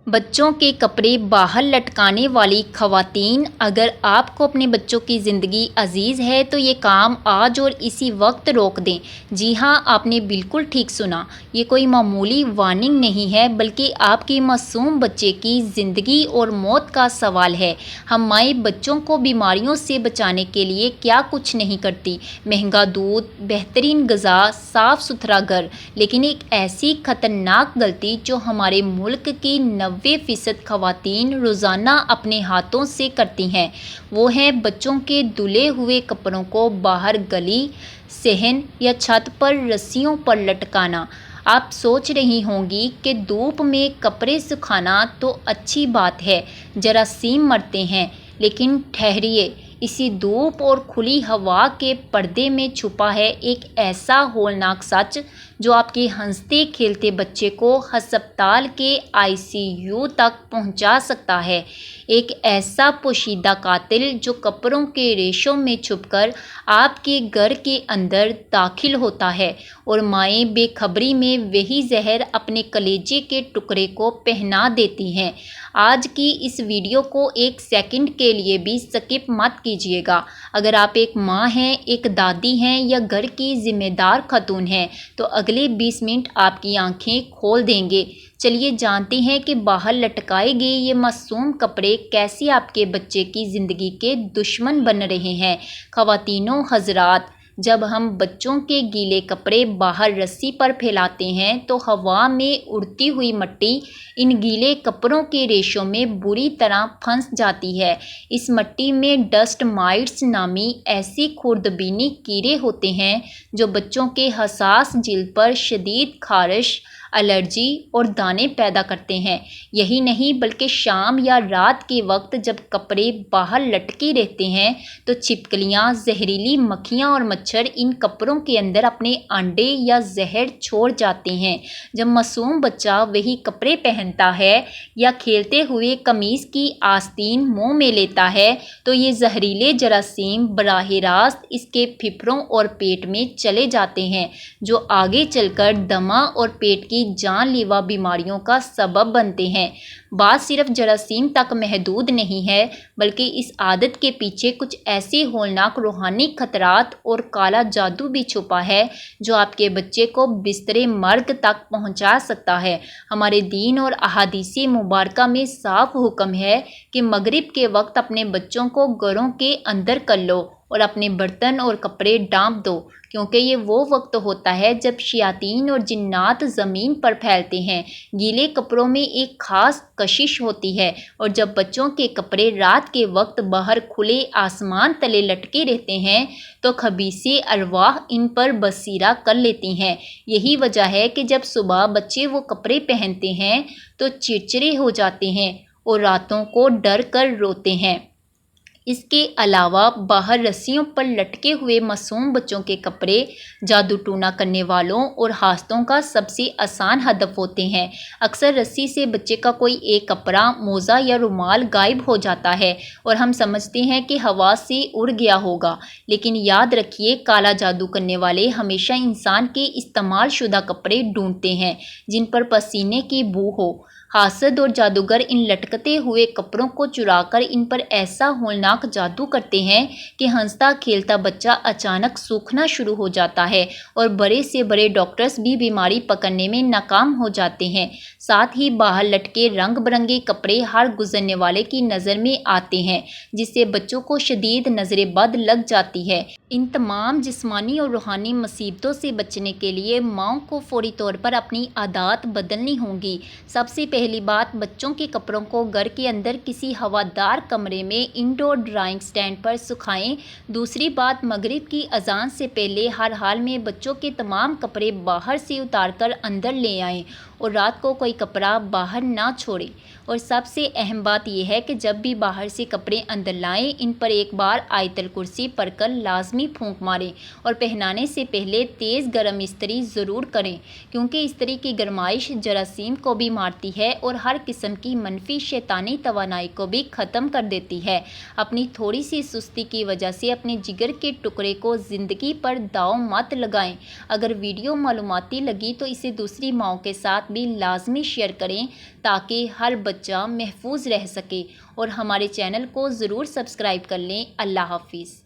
بچوں کے کپڑے باہر لٹکانے والی خواتین، اگر آپ کو اپنے بچوں کی زندگی عزیز ہے تو یہ کام آج اور اسی وقت روک دیں۔ جی ہاں، آپ نے بالکل ٹھیک سنا۔ یہ کوئی معمولی وارننگ نہیں ہے، بلکہ آپ کے معصوم بچے کی زندگی اور موت کا سوال ہے۔ ہم مائیں بچوں کو بیماریوں سے بچانے کے لیے کیا کچھ نہیں کرتی۔ مہنگا دودھ، بہترین غذا، صاف ستھرا گھر، لیکن ایک ایسی خطرناک غلطی جو ہمارے ملک کی 90% خواتین روزانہ اپنے ہاتھوں سے کرتی ہیں، وہ ہے بچوں کے دھلے ہوئے کپڑوں کو باہر گلی، صحن یا چھت پر رسیوں پر لٹکانا۔ آپ سوچ رہی ہوں گی کہ دھوپ میں کپڑے سکھانا تو اچھی بات ہے، جراثیم مرتے ہیں، لیکن ٹھہریے، اسی دھوپ اور کھلی ہوا کے پردے میں چھپا ہے ایک ایسا ہولناک سچ جو آپ کے ہنستے کھیلتے بچے کو ہسپتال کے ICU تک پہنچا سکتا ہے۔ ایک ایسا پوشیدہ قاتل جو کپڑوں کے ریشوں میں چھپ کر آپ کے گھر کے اندر داخل ہوتا ہے، اور مائیں بے خبری میں وہی زہر اپنے کلیجے کے ٹکڑے کو پہنا دیتی ہیں۔ آج کی اس ویڈیو کو ایک سیکنڈ کے لیے بھی سکپ مت کیجیے گا۔ اگر آپ ایک ماں ہیں، ایک دادی ہیں یا گھر کی ذمہ دار خاتون ہیں تو اگلے 20 منٹ آپ کی آنکھیں کھول دیں گے۔ چلیے جانتے ہیں کہ باہر لٹکائے گئے یہ معصوم کپڑے کیسے آپ کے بچے کی زندگی کے دشمن بن رہے ہیں۔ خواتین و حضرات، جب ہم بچوں کے گیلے کپڑے باہر رسی پر پھیلاتے ہیں تو ہوا میں اڑتی ہوئی مٹی ان گیلے کپڑوں کے ریشوں میں بری طرح پھنس جاتی ہے۔ اس مٹی میں ڈسٹ مائٹس نامی ایسی خوردبینی کیڑے ہوتے ہیں جو بچوں کے حساس جلد پر شدید خارش، الرجی اور دانے پیدا کرتے ہیں۔ یہی نہیں بلکہ شام یا رات کے وقت جب کپڑے باہر لٹکے رہتے ہیں تو چھپکلیاں، زہریلی مکھیاں اور مچھر ان کپڑوں کے اندر اپنے انڈے یا زہر چھوڑ جاتے ہیں۔ جب معصوم بچہ وہی کپڑے پہنتا ہے یا کھیلتے ہوئے قمیص کی آستین منہ میں لیتا ہے تو یہ زہریلے جراثیم براہ راست اس کے پھیپھڑوں اور پیٹ میں چلے جاتے ہیں، جو آگے چل کر دمہ اور پیٹ کی جان لیوا بیماریوں کا سبب بنتے ہیں۔ بات صرف جراثیم تک محدود نہیں ہے، بلکہ اس عادت کے پیچھے کچھ ایسے ہولناک روحانی خطرات اور کالا جادو بھی چھپا ہے جو آپ کے بچے کو بستر مرگ تک پہنچا سکتا ہے۔ ہمارے دین اور احادیث مبارکہ میں صاف حکم ہے کہ مغرب کے وقت اپنے بچوں کو گھروں کے اندر کر لو اور اپنے برتن اور کپڑے ڈانپ دو، کیونکہ یہ وہ وقت ہوتا ہے جب شیاطین اور جنات زمین پر پھیلتے ہیں۔ گیلے کپڑوں میں ایک خاص کشش ہوتی ہے، اور جب بچوں کے کپڑے رات کے وقت باہر کھلے آسمان تلے لٹکے رہتے ہیں تو خبیث ارواح ان پر بسیرا کر لیتی ہیں۔ یہی وجہ ہے کہ جب صبح بچے وہ کپڑے پہنتے ہیں تو چڑچڑے ہو جاتے ہیں اور راتوں کو ڈر کر روتے ہیں۔ اس کے علاوہ باہر رسیوں پر لٹکے ہوئے معصوم بچوں کے کپڑے جادو ٹونا کرنے والوں اور حاسدوں کا سب سے آسان ہدف ہوتے ہیں۔ اکثر رسی سے بچے کا کوئی ایک کپڑا، موزہ یا رومال غائب ہو جاتا ہے اور ہم سمجھتے ہیں کہ ہوا سے اڑ گیا ہوگا، لیکن یاد رکھیے، کالا جادو کرنے والے ہمیشہ انسان کے استعمال شدہ کپڑے ڈھونڈتے ہیں جن پر پسینے کی بو ہو۔ حاسد اور جادوگر ان لٹکتے ہوئے کپڑوں کو چرا کر ان پر ایسا ہولناک جادو کرتے ہیں کہ ہنستا کھیلتا بچہ اچانک سوکھنا شروع ہو جاتا ہے اور بڑے سے بڑے ڈاکٹرز بھی بیماری پکڑنے میں ناکام ہو جاتے ہیں۔ ساتھ ہی باہر لٹکے رنگ برنگے کپڑے ہر گزرنے والے کی نظر میں آتے ہیں، جس سے بچوں کو شدید نظر بد لگ جاتی ہے۔ ان تمام جسمانی اور روحانی مصیبتوں سے بچنے کے لیے ماؤں کو فوری طور پر اپنی عادات بدلنی ہوں گی۔ سب سے پہلی بات، بچوں کے کپڑوں کو گھر کے اندر کسی ہوادار کمرے میں انڈور ڈرائنگ سٹینڈ پر سکھائیں۔ دوسری بات، مغرب کی اذان سے پہلے ہر حال میں بچوں کے تمام کپڑے باہر سے اتار کر اندر لے آئیں اور رات کو کوئی کپڑا باہر نہ چھوڑیں۔ اور سب سے اہم بات یہ ہے کہ جب بھی باہر سے کپڑے اندر لائیں، ان پر ایک بار آیت الکرسی پڑھ کر لازمی پھونک ماریں اور پہنانے سے پہلے تیز گرم استری ضرور کریں، کیونکہ استری کی گرمائش جراثیم کو بھی مارتی ہے اور ہر قسم کی منفی شیطانی توانائی کو بھی ختم کر دیتی ہے۔ اپنی تھوڑی سی سستی کی وجہ سے اپنے جگر کے ٹکڑے کو زندگی پر داؤ مت لگائیں۔ اگر ویڈیو معلوماتی لگی تو اسے دوسری ماؤں کے ساتھ بھی لازمی شیئر کریں تاکہ ہر بچہ محفوظ رہ سکے، اور ہمارے چینل کو ضرور سبسکرائب کر لیں۔ اللہ حافظ۔